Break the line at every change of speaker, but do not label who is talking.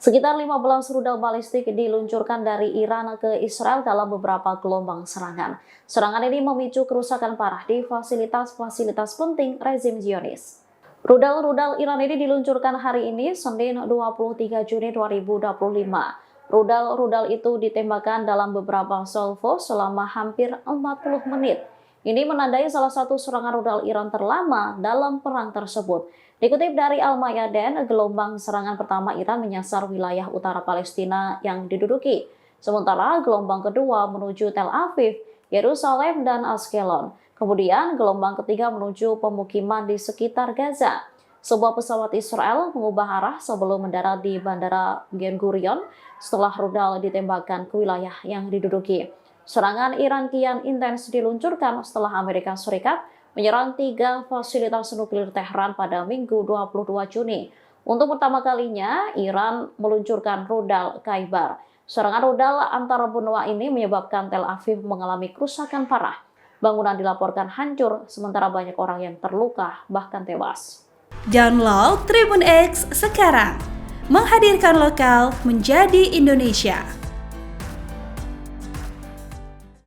Sekitar 15 rudal balistik diluncurkan dari Iran ke Israel dalam beberapa gelombang serangan. Serangan ini memicu kerusakan parah di fasilitas-fasilitas penting rezim Zionis. Rudal-rudal Iran ini diluncurkan hari ini, Senin 23 Juni 2025. Rudal-rudal itu ditembakkan dalam beberapa salvo selama hampir 40 menit. Ini menandai salah satu serangan rudal Iran terlama dalam perang tersebut. Dikutip dari Al-Mayadin, gelombang serangan pertama Iran menyasar wilayah utara Palestina yang diduduki. Sementara gelombang kedua menuju Tel Aviv, Yerusalem, dan Ashkelon. Kemudian gelombang ketiga menuju pemukiman di sekitar Gaza. Sebuah pesawat Israel mengubah arah sebelum mendarat di Bandara Ben Gurion setelah rudal ditembakkan ke wilayah yang diduduki. Serangan Iran kian intens diluncurkan setelah Amerika Serikat menyerang 3 fasilitas nuklir Tehran pada Minggu 22 Juni. Untuk pertama kalinya, Iran meluncurkan rudal Khaibar. Serangan rudal antara benua ini menyebabkan Tel Aviv mengalami kerusakan parah. Bangunan dilaporkan hancur, sementara banyak orang yang terluka bahkan tewas.
Download Tribun X sekarang, menghadirkan lokal menjadi Indonesia.